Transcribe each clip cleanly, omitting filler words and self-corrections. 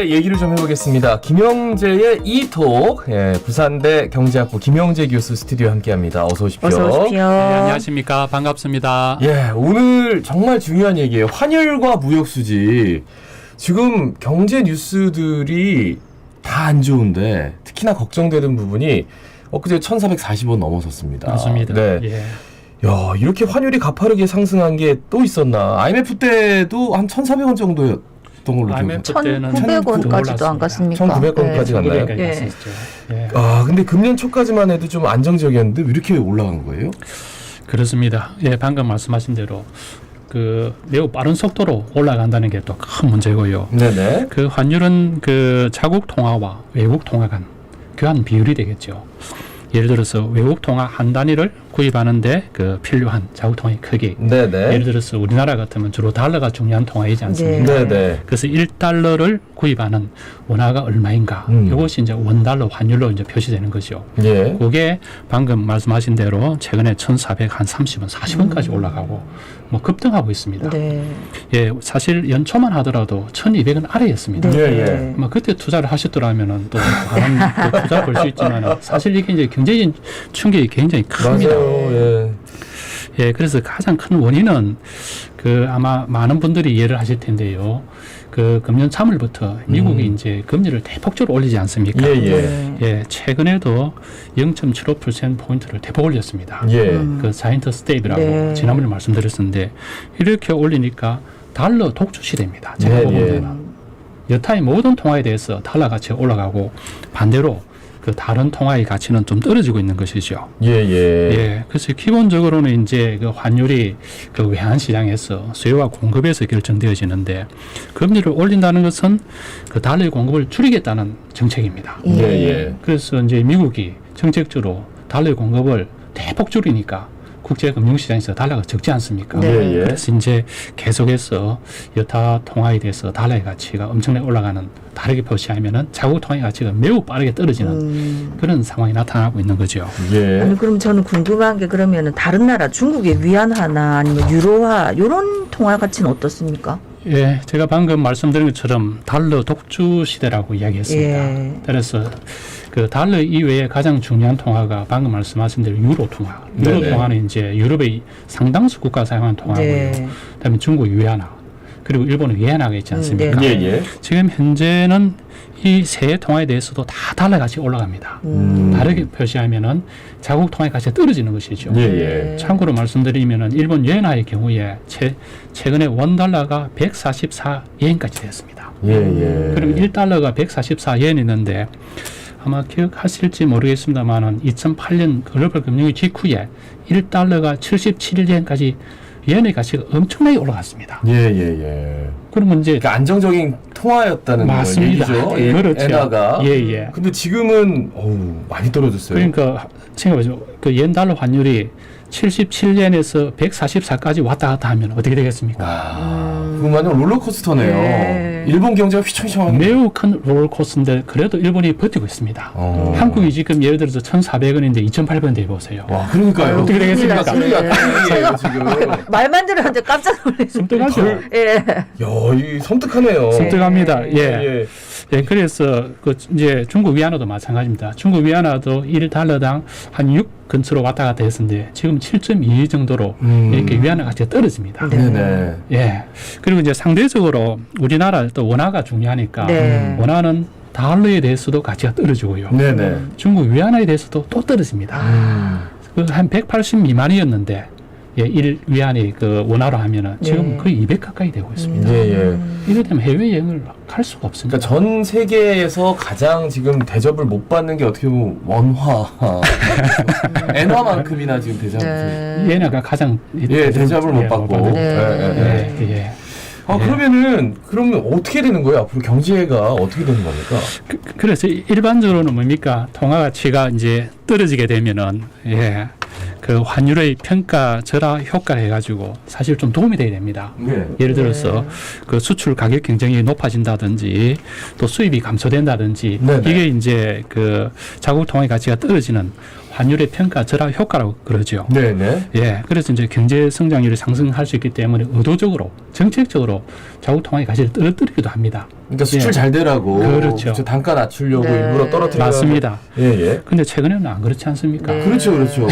경제 얘기를 좀 해보겠습니다. 김영재의 이톡, 예, 부산대 경제학부 김영재 교수 스튜디오에 함께합니다. 어서 오십시오. 어서 오십시오. 네, 안녕하십니까. 반갑습니다. 예, 오늘 정말 중요한 얘기예요. 환율과 무역수지. 지금 경제 뉴스들이 다 안 좋은데 특히나 걱정되는 부분이 엊그제 1440원 넘어섰습니다. 맞습니다. 네. 예. 야, 이렇게 환율이 가파르게 상승한 게 또 있었나? IMF 때도 한 1,400원 정도였던 걸로 IMF 기억해요. 때는 1,900원까지도 안 갔습니까? 1,900원까지 갔나요? 네. 예. 갔었죠. 예. 아, 근데 금년 초까지만 해도 좀 안정적이었는데 왜 이렇게 올라간 거예요? 그렇습니다. 예, 방금 말씀하신 대로 그 매우 빠른 속도로 올라간다는 게 또 큰 문제고요. 네네. 그 환율은 그 자국 통화와 외국 통화 간 교환 비율이 되겠죠. 예를 들어서 외국 통화 한 단위를 구입하는데 그 필요한 자국 통화의 크기. 네네. 예를 들어서 우리나라 같으면 주로 달러가 중요한 통화이지 않습니까? 네. 네네. 그래서 1달러를 구입하는 원화가 얼마인가? 이것이 이제 원달러 환율로 이제 표시되는 것이요. 예. 그게 방금 말씀하신 대로 최근에 1,430원, 40원까지 올라가고 뭐 급등하고 있습니다. 네. 예, 사실 연초만 하더라도 1,200원 아래였습니다. 네. 예, 예. 뭐 그때 투자를 하셨더라면은 또 다른 또 투자 볼 수 있지만 사실 이게 이제 경제적인 충격이 굉장히 큽니다. 맞아요. 예. 예, 그래서 가장 큰 원인은 그 아마 많은 분들이 이해를 하실 텐데요. 그 금년 3월부터 미국이 이제 금리를 대폭적으로 올리지 않습니까? 예, 예. 네. 예, 최근에도 0.75%포인트를 대폭 올렸습니다. 예. 그 자이언트 스텝이라고 네. 지난번에 말씀드렸었는데 이렇게 올리니까 달러 독주 시대입니다. 제가 네, 보는 예. 데는. 여타의 모든 통화에 대해서 달러 가치가 올라가고 반대로 그 다른 통화의 가치는 좀 떨어지고 있는 것이죠. 예, 예. 예, 그래서 기본적으로는 이제 그 환율이 그 외환 시장에서 수요와 공급에서 결정되어지는데 금리를 올린다는 것은 그 달러의 공급을 줄이겠다는 정책입니다. 예. 예, 예. 그래서 이제 미국이 정책적으로 달러의 공급을 대폭 줄이니까 국제 금융시장에서 달러가 적지 않습니까? 네. 예, 예. 그래서 이제 계속해서 여타 통화에 대해서 달러의 가치가 엄청나게 올라가는, 다르게 표시하면은 자국 통화의 가치가 매우 빠르게 떨어지는 그런 상황이 나타나고 있는 거죠. 예. 아니 그럼 저는 궁금한 게 그러면은 다른 나라 중국의 위안화나 아니면 유로화 이런 통화 가치는 어떻습니까? 예, 제가 방금 말씀드린 것처럼 달러 독주 시대라고 이야기했습니다. 예. 그래서 그 달러 이외에 가장 중요한 통화가 방금 말씀하신 대로 유로 통화. 유로 네네. 통화는 이제 유럽의 상당수 국가 사용하는 통화고요. 네. 그다음에 중국 위안화, 그리고 일본은 위안화가 있지 않습니까? 네. 예, 예. 지금 현재는 이 세 통화에 대해서도 다 달러 가치 올라갑니다. 다르게 표시하면은 자국 통화의 가치가 떨어지는 것이죠. 예, 예. 참고로 말씀드리면은 일본 위안화의 경우에 최근에 원달러가 144엔까지 됐습니다. 예, 예. 그럼 1달러가 144엔 있는데 아마 기억하실지 모르겠습니다만은 2008년 글로벌 금융위 직후에 1달러가 77엔까지 위안의 가치가 엄청나게 올라갔습니다. 예, 예, 예. 그러면 이제 그러니까 안정적인 통화였다는 맞습니다. 얘기죠. 예, 그렇죠. 엔화가. 예, 예. 근데 지금은 어우, 많이 떨어졌어요. 그러니까 생각해보죠. 그 yen 달러 환율이 77엔에서 144까지 왔다 갔다 하면 어떻게 되겠습니까? 아, 그만은 롤러코스터네요. 네. 일본 경제가 휘청휘청하네. 매우 큰 롤코스인데 그래도 일본이 버티고 있습니다. 어. 한국이 지금 예를 들어서 1,400원인데 2,800원 대보세요. 와, 그러니까요. 어떻게 되겠습니까? 큰일 났다, 지금. 말만 들었는데 깜짝 놀랐어요. 섬뜩하죠. 예. 야, 이 섬뜩하네요. 섬뜩합니다. 예. 예. 예, 그래서 그 이제 중국 위안화도 마찬가지입니다. 중국 위안화도 1달러당 한 6 근처로 왔다 갔다 했었는데 지금 7.2 정도로 이렇게 위안화 가치가 떨어집니다. 네네. 예. 그리고 이제 상대적으로 우리나라 또 원화가 중요하니까 네. 원화는 달러에 대해서도 가치가 떨어지고요. 네네. 중국 위안화에 대해서도 또 떨어집니다. 그 한 180 미만이었는데 예, 1위안이 그 원화로 하면은 지금 네. 거의 200 가까이 되고 있습니다. 예, 예. 이럴 때면 해외여행을 갈 수가 없습니다. 그러니까 전 세계에서 가장 지금 대접을 못 받는 게 어떻게 보면 원화, 엔화만큼이나 지금 대접. 네. 얘네가 가장 예, 대접을 못 받고. 받는. 네. 예, 예, 예. 예. 아, 그러면 어떻게 되는 거예요? 앞으로 경제가 어떻게 되는 겁니까? 그래서 일반적으로는 뭡니까? 통화 가치가 이제 떨어지게 되면은 예. 그 환율의 평가 절하 효과를 해가지고 사실 좀 도움이 돼야 됩니다. 네. 예를 들어서 그 수출 가격 경쟁이 높아진다든지 또 수입이 감소된다든지 네네. 이게 이제 그 자국 통화의 가치가 떨어지는 환율의 평가 절하 효과라고 그러죠. 네네. 예, 그래서 이제 경제 성장률이 상승할 수 있기 때문에 의도적으로 정책적으로 자국 통화의 가치를 떨어뜨리기도 합니다. 그러니까 수출 예. 잘 되라고 그렇죠. 단가 낮추려고 네. 일부러 떨어뜨리는 맞습니다. 예예. 근데 최근에는 안 그렇지 않습니까? 네. 그렇죠, 그렇죠.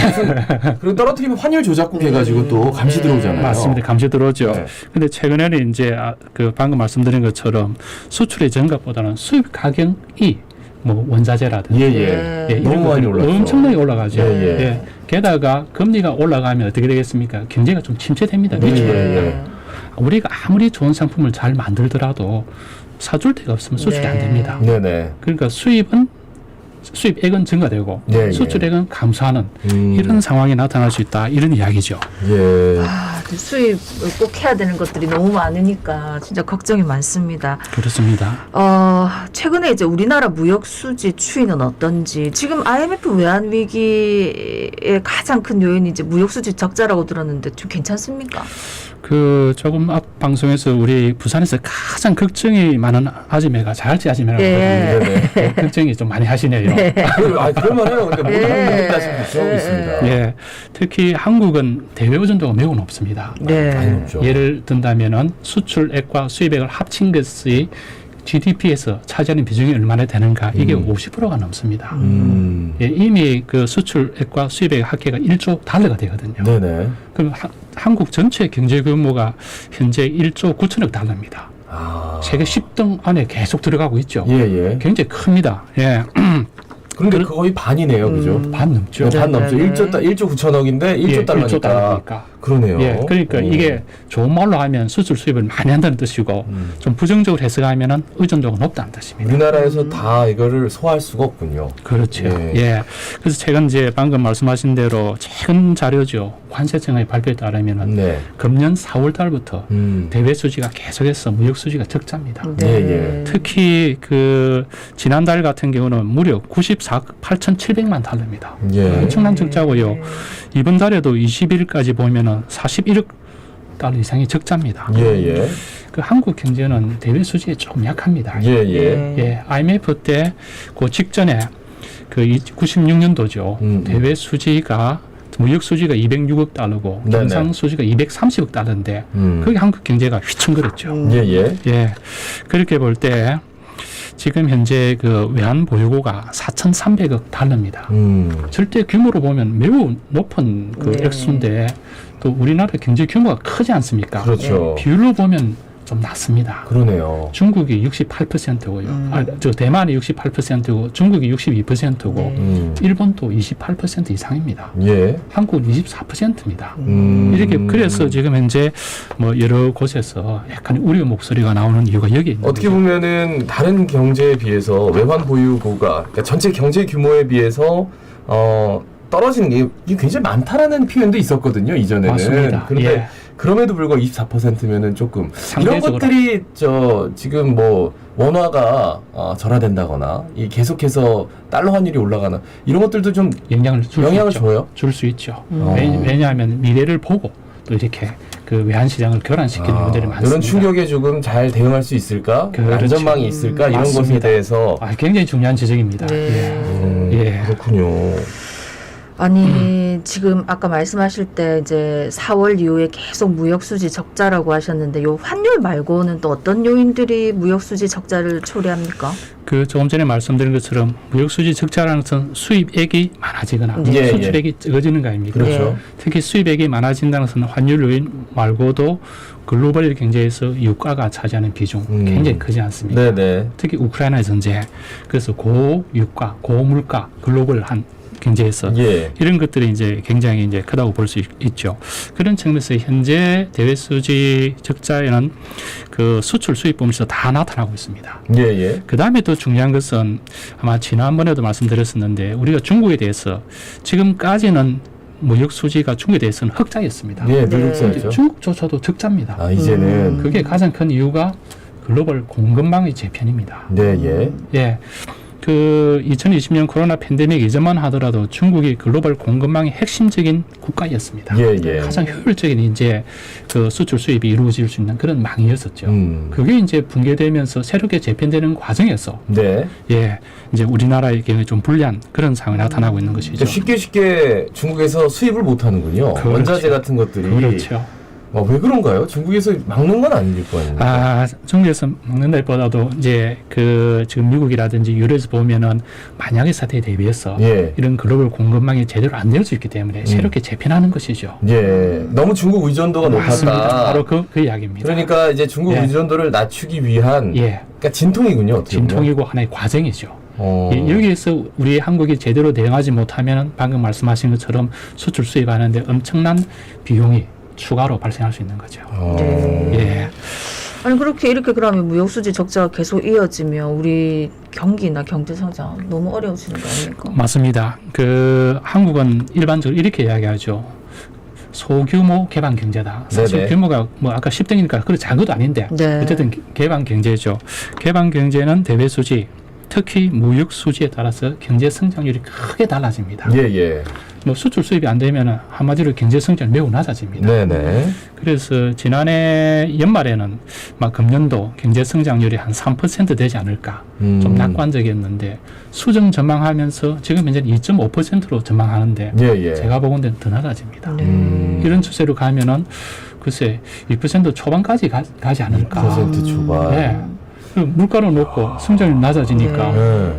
그리고 떨어뜨리면 환율 조작국 해가지고 또 감시 네. 들어오잖아요. 맞습니다. 감시 들어오죠. 네. 근데 최근에는 이제 그 방금 말씀드린 것처럼 수출의 증가보다는 수입 가격이 뭐 원자재라든지 예예. 예, 이런 너무 많이 것들이 올랐죠. 엄청나게 올라가죠. 예, 예. 예. 게다가 금리가 올라가면 어떻게 되겠습니까? 경제가 좀 침체됩니다. 네. 미치고. 예. 우리가 아무리 좋은 상품을 잘 만들더라도 사줄 데가 없으면 수출이 안 됩니다. 네네. 그러니까 수입액은 증가되고 예, 예. 수출액은 감소하는 이런 상황이 나타날 수 있다. 이런 이야기죠. 예. 아, 수입을 꼭 해야 되는 것들이 너무 많으니까 진짜 걱정이 많습니다. 그렇습니다. 최근에 이제 우리나라 무역 수지 추이는 어떤지, 지금 IMF 외환 위기의 가장 큰 요인이 이제 무역 수지 적자라고 들었는데 좀 괜찮습니까? 그 조금 앞 방송에서 우리 부산에서 가장 걱정이 많은 아지매가 자갈치 아지매라고 예. 네네. 하거든요. 걱정이 좀 많이 하시네요. 그럴만해요. 그러니까 모든 예. 한국인다 지금 걱정하고 있습니다. 예, 특히 한국은 대외 의존도가 매우 높습니다. 네. 많이 높죠. 예를 든다면은 수출액과 수입액을 합친 것이 GDP에서 차지하는 비중이 얼마나 되는가, 이게 50%가 넘습니다. 예, 이미 그 수출액과 수입액 합계가 1조 달러가 되거든요. 네네. 그럼 한국 전체 경제 규모가 현재 1조 9천억 달러입니다. 아. 세계 10등 안에 계속 들어가고 있죠. 예예. 굉장히 큽니다. 예, 그런데 거의 반이네요, 그죠? 반 넘죠. 반 넘죠. 네네. 1조 9천억인데 1조 예, 달러니까. 1조 달러니까. 그러네요. 예, 그러니까 이게 좋은 말로 하면 수출 수입을 많이 한다는 뜻이고, 좀 부정적으로 해석하면은 의존도가 높다는 뜻입니다. 우리나라에서 다 이거를 소화할 수가 없군요. 그렇죠. 예. 예. 그래서 최근 이제 방금 말씀하신 대로 최근 자료죠. 관세청의 발표에 따르면은 네. 금년 4월 달부터 음. 대외 수지가 계속해서 무역 수지가 적자입니다. 예. 특히 그 지난달 같은 경우는 무려 94억 8,700만 달러입니다. 예. 엄청난 적자고요. 이번 달에도 20일까지 보면은 41억 달러 이상의 적자입니다. 예예. 그 한국 경제는 대외 수지에 조금 약합니다. 예예. 예, IMF 때 그 직전에 그 96년도죠. 대외 수지가 무역 수지가 206억 달러고 네네. 경상 수지가 230억 달러인데 거기 한국 경제가 휘청거렸죠. 예예. 예, 그렇게 볼 때 지금 현재 그 외환 보유고가 4,300억 달러입니다. 절대 규모로 보면 매우 높은 그 네. 액수인데 또 우리나라 경제 규모가 크지 않습니까? 그렇죠. 비율로 보면 좀 낮습니다. 그러네요. 중국이 68%고요. 대만이 68%고 중국이 62%고 일본도 28% 이상입니다. 예. 한국은 24%입니다. 이렇게 이렇게 그래서 지금 현재 뭐 여러 곳에서 약간 우려 목소리가 나오는 이유가 여기 있는 어떻게 거죠. 보면은 다른 경제에 비해서 외환 보유고가 그러니까 전체 경제 규모에 비해서 떨어지는 게 이게 굉장히 많다라는 표현도 있었거든요, 이전에는. 맞습니다. 그런데 예. 그럼에도 불구하고 24%면은 조금 이런 상대적으로. 것들이 지금 뭐 원화가 절하된다거나 이 계속해서 달러 환율이 올라가나 이런 것들도 좀 영향을 줘요. 줄 수 있죠. 어. 왜냐하면 미래를 보고 또 이렇게 그 외환 시장을 교란시키는 문제들이 많습니다. 이런 충격에 조금 잘 대응할 수 있을까? 그렇죠. 안전망이 있을까? 이런 것에 맞습니다. 대해서 굉장히 중요한 지적입니다. 네. 예. 그렇군요. 아니 지금 아까 말씀하실 때 이제 4월 이후에 계속 무역 수지 적자라고 하셨는데 요 환율 말고는 또 어떤 요인들이 무역 수지 적자를 초래합니까? 그 조금 전에 말씀드린 것처럼 무역 수지 적자라는 것은 수입액이 많아지거나 예, 수출액이 적어지는 거 아닙니까? 그렇죠. 특히 수입액이 많아진다는 것은 환율 요인 말고도 글로벌 경제에서 유가가 차지하는 비중 굉장히 크지 않습니까? 네네. 특히 우크라이나 전쟁, 그래서 고유가, 고물가, 글로벌한 경제에서 예. 이런 것들이 이제 굉장히 이제 크다고 볼 수 있죠. 그런 측면에서 현재 대외 수지 적자에는 그 수출 수입 보면서 다 나타나고 있습니다. 예예. 그 다음에 또 중요한 것은 아마 지난번에도 말씀드렸었는데 우리가 중국에 대해서 지금까지는 무역 수지가 중국에 대해서는 흑자였습니다. 예, 네. 늘국자였죠. 중국조차도 적자입니다. 이제는 그게 가장 큰 이유가 글로벌 공급망의 재편입니다. 네, 예. 예. 그 2020년 코로나 팬데믹 이전만 하더라도 중국이 글로벌 공급망의 핵심적인 국가였습니다. 예, 예. 가장 효율적인 이제 그 수출 수입이 이루어질 수 있는 그런 망이었었죠. 그게 이제 붕괴되면서 새롭게 재편되는 과정에서 네. 예, 이제 우리나라의 경우에 좀 불리한 그런 상황이 나타나고 있는 것이죠. 쉽게 중국에서 수입을 못 하는군요. 그렇죠. 원자재 같은 것들이. 그렇죠. 왜 그런가요? 중국에서 막는 건 아닐 거 아닙니까? 중국에서 막는다기보다도 이제 지금 미국이라든지 유럽에서 보면은 만약의 사태에 대비해서 예. 이런 글로벌 공급망이 제대로 안 될 수 있기 때문에 새롭게 재편하는 것이죠. 예. 너무 중국 의존도가 맞습니다. 높았다. 바로 그 이야기입니다. 그러니까 이제 중국 예. 의존도를 낮추기 위한 예. 그러니까 진통이군요. 어떻게 보면. 진통이고 하나의 과정이죠. 어. 여기에서 우리 한국이 제대로 대응하지 못하면 방금 말씀하신 것처럼 수출 수입하는데 엄청난 비용이 추가로 발생할 수 있는 거죠. 네. 예. 아니 이렇게 그러면 무역수지 적자가 계속 이어지면 우리 경기나 경제 성장 너무 어려워지는 거 아닙니까? 맞습니다. 한국은 일반적으로 이렇게 이야기하죠. 소규모 개방 경제다. 사실 네네. 규모가 뭐 아까 10등이니까 그렇게 작은 것도 아닌데 네. 어쨌든 개방 경제죠. 개방 경제는 대외 수지, 특히 무역 수지에 따라서 경제 성장률이 크게 달라집니다. 예. 뭐 수출 수입이 안 되면 한마디로 경제 성장이 매우 낮아집니다. 네네. 그래서 지난해 연말에는 막 금년도 경제 성장률이 한 3% 되지 않을까 좀 낙관적이었는데 수정 전망하면서 지금 현재는 2.5%로 전망하는데 예. 제가 보건대는 더 낮아집니다. 네. 이런 추세로 가면은 글쎄 2% 초반까지 가지 않을까. 2% 초반. 네. 그리고 물가를 놓고 성장률이 낮아지니까 네.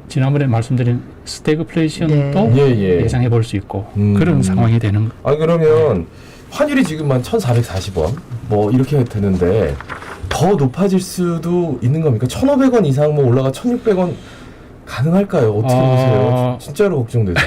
지난번에 말씀드린 스태그플레이션도 예. 예상해 볼 수 있고 그런 상황이 되는 그러면 환율이 지금 한 1,440원 뭐 이렇게 되는데 더 높아질 수도 있는 겁니까? 1,500원 이상 뭐 올라가 1,600원 가능할까요? 어떻게 보세요? 진짜로 걱정되죠.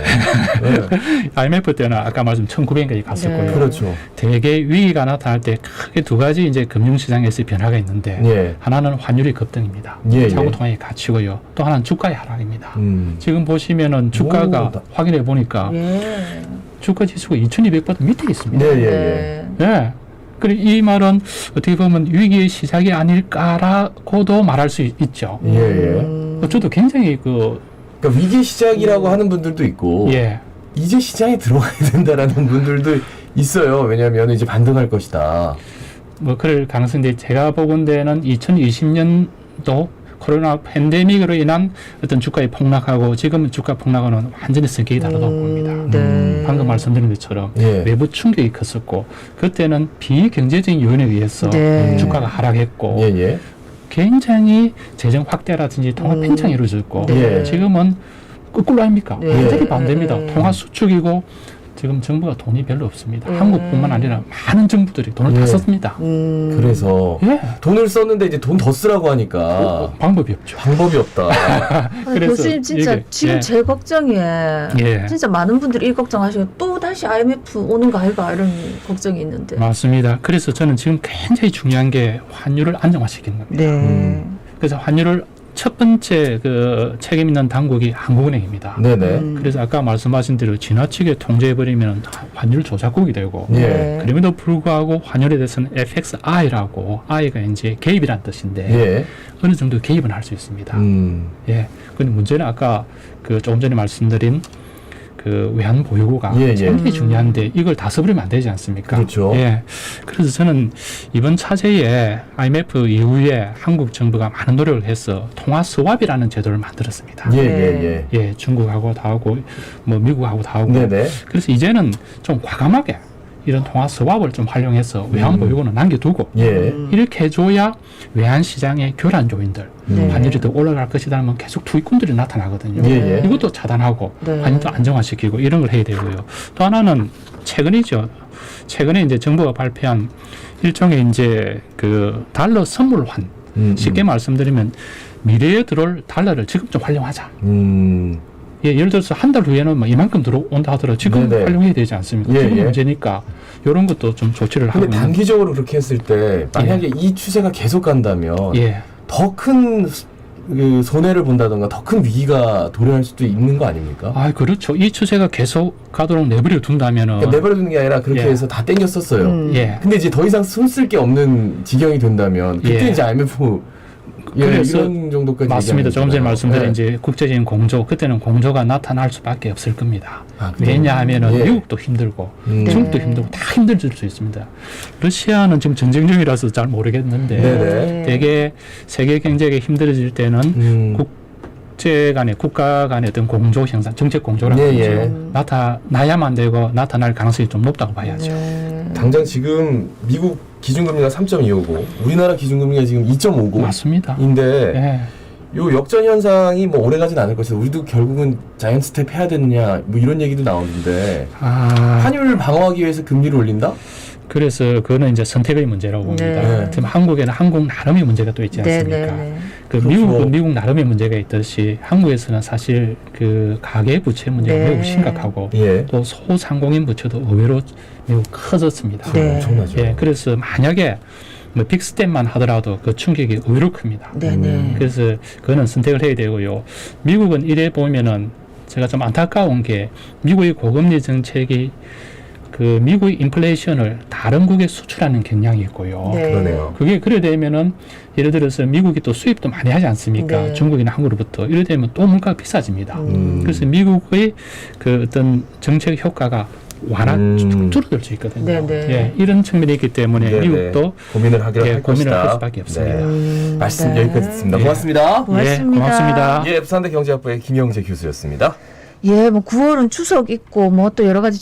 네. IMF 때는 아까 말씀 1900원까지 갔을 네. 거예요. 그렇죠. 대개 위기가 나타날 때 크게 두 가지 이제 금융시장에서 변화가 있는데 예. 하나는 환율의 급등입니다. 예. 상호통화의 가치고요. 또 하나는 주가의 하락입니다. 지금 보시면은 주가가 확인해 보니까 예. 주가 지수가 2200보다 밑에 있습니다. 네. 네. 그리고 이 말은 어떻게 보면 위기의 시작이 아닐까라고도 말할 수 있죠. 예. 저도 굉장히 그러니까 위기 시작이라고 하는 분들도 있고 예. 이제 시장에 들어가야 된다라는 분들도 있어요. 왜냐하면 이제 반등할 것이다. 뭐 그럴 가능성인데 제가 보건대는 2020년도 코로나 팬데믹으로 인한 어떤 주가의 폭락하고 지금 주가 폭락은 완전히 성격이 다르다고 봅니다. 네. 방금 말씀드린 것처럼 예. 외부 충격이 컸었고 그때는 비경제적인 요인에 의해서 네. 주가가 하락했고 예. 굉장히 재정 확대라든지 통화 팽창이 이루어졌고 네. 지금은 거꾸로 아닙니까? 네. 완전히 반대입니다. 네. 통화 수축이고 지금 정부가 돈이 별로 없습니다. 네. 한국뿐만 아니라 많은 정부들이 돈을 네. 다 썼습니다. 그래서 예. 돈을 썼는데 이제 돈 더 쓰라고 하니까 방법이 없죠. 방법이 없다. 아니, 그래서 교수님 진짜 이게, 지금 예. 제 걱정이에 예. 진짜 많은 분들이 이 걱정하시고 또 다시 IMF 오는 거 아닐까 이런 걱정이 있는데. 맞습니다. 그래서 저는 지금 굉장히 중요한 게 환율을 안정화시키는 겁니다. 네. 그래서 환율을 첫 번째 책임 있는 당국이 한국은행입니다. 네네. 그래서 아까 말씀하신 대로 지나치게 통제해버리면 환율 조작국이 되고 예. 그럼에도 불구하고 환율에 대해서는 FXI라고 I가 이제 개입이란 뜻인데 예. 어느 정도 개입은 할 수 있습니다. 예. 근데 문제는 아까 조금 전에 말씀드린 외환 보유고가 예. 상당히 중요한데 이걸 다 써버리면 안 되지 않습니까? 그렇죠. 예. 그래서 저는 이번 차제에 IMF 이후에 한국 정부가 많은 노력을 해서 통화 스왑이라는 제도를 만들었습니다. 예. 예, 중국하고 다 하고 뭐 미국하고 다 하고. 네네. 그래서 이제는 좀 과감하게 이런 통화 스왑을 좀 활용해서 외환 보유고는 남겨두고 예. 이렇게 해줘야 외환 시장의 교란 요인들 네. 환율이 더 올라갈 것이다 하면 계속 투기꾼들이 나타나거든요. 예. 이것도 차단하고 네. 환율도 안정화시키고 이런 걸 해야 되고요. 또 하나는 최근이죠. 최근에 이제 정부가 발표한 일종의 이제 달러 선물환. 쉽게 말씀드리면 미래에 들어올 달러를 지금 좀 활용하자. 예, 예를 들어서 한 달 후에는 뭐 이만큼 들어온다 하더라도 지금 네네. 활용해야 되지 않습니까? 예, 지금 예. 문제니까 이런 것도 좀 조치를 하고 근데 있는. 단기적으로 그렇게 했을 때 만약에 이 추세가 계속 간다면 예. 더 큰 손해를 본다던가 더 큰 위기가 도래할 수도 있는 거 아닙니까? 아, 그렇죠. 이 추세가 계속 가도록 내버려 둔다면은 그러니까 내버려두는 게 아니라 그렇게 예. 해서 다 땡겼었어요. 예. 근데 이제 더 이상 손 쓸 게 없는 지경이 된다면 그때 예. 이제 IMF 그래서 이런 정도까지 맞습니다. 조금 전에 얘기하는 말씀드린 거잖아요. 이제 국제적인 공조, 그때는 공조가 나타날 수밖에 없을 겁니다. 그래요? 왜냐하면은 예. 미국도 힘들고 네. 중국도 힘들고 다 힘들어질 수 있습니다. 러시아는 지금 전쟁 중이라서 잘 모르겠는데 네네. 되게 세계 경제가 힘들어질 때는 국제 간의 국가 간의 어떤 공조 형상, 정책 공조라고 예, 하죠. 예. 나타나야만 되고 나타날 가능성이 좀 높다고 봐야죠. 네. 당장 지금 미국 기준금리가 3.25고 우리나라 기준금리가 지금 2.50인데 맞습니다. 요 역전 현상이 뭐 오래 가진 않을 것이다. 우리도 결국은 자이언트 스텝 해야 되느냐 뭐 이런 얘기도 나오는데 환율을 방어하기 위해서 금리를 올린다? 그래서 그거는 이제 선택의 문제라고 봅니다. 네. 지금 한국에는 한국 나름의 문제가 또 있지 네, 않습니까? 네, 네. 그 그렇죠. 미국은 미국 나름의 문제가 있듯이 한국에서는 사실 그 가계 부채 문제가 네. 매우 심각하고 예. 또 소상공인 부채도 의외로 매우 커졌습니다. 네. 엄청나죠. 예, 그래서 만약에 뭐 빅스텝만 하더라도 그 충격이 의외로 큽니다. 네네. 그래서 그거는 선택을 해야 되고요. 미국은 이래 보면은 제가 좀 안타까운 게 미국의 고금리 정책이 그 미국의 인플레이션을 다른 국에 수출하는 경향이 있고요. 네. 그러네요. 그게 그래 되면은 예를 들어서 미국이 또 수입도 많이 하지 않습니까? 네. 중국이나 한국으로부터 이래 되면 또 물가가 비싸집니다. 그래서 미국의 그 어떤 정책 효과가 줄어들 수 있거든요. 네네. 예, 이런 측면이 있기 때문에 네네. 미국도 고민을 하기로 예, 할 고민을 것이다. 할 수밖에 없습니다. 말씀 네. 여기까지 듣습니다. 예. 고맙습니다. 고맙습니다. 예, 고맙습니다. 예, 부산대 경제학부의 김영재 교수였습니다. 예, 뭐 9월은 추석 있고 뭐 또 여러 가지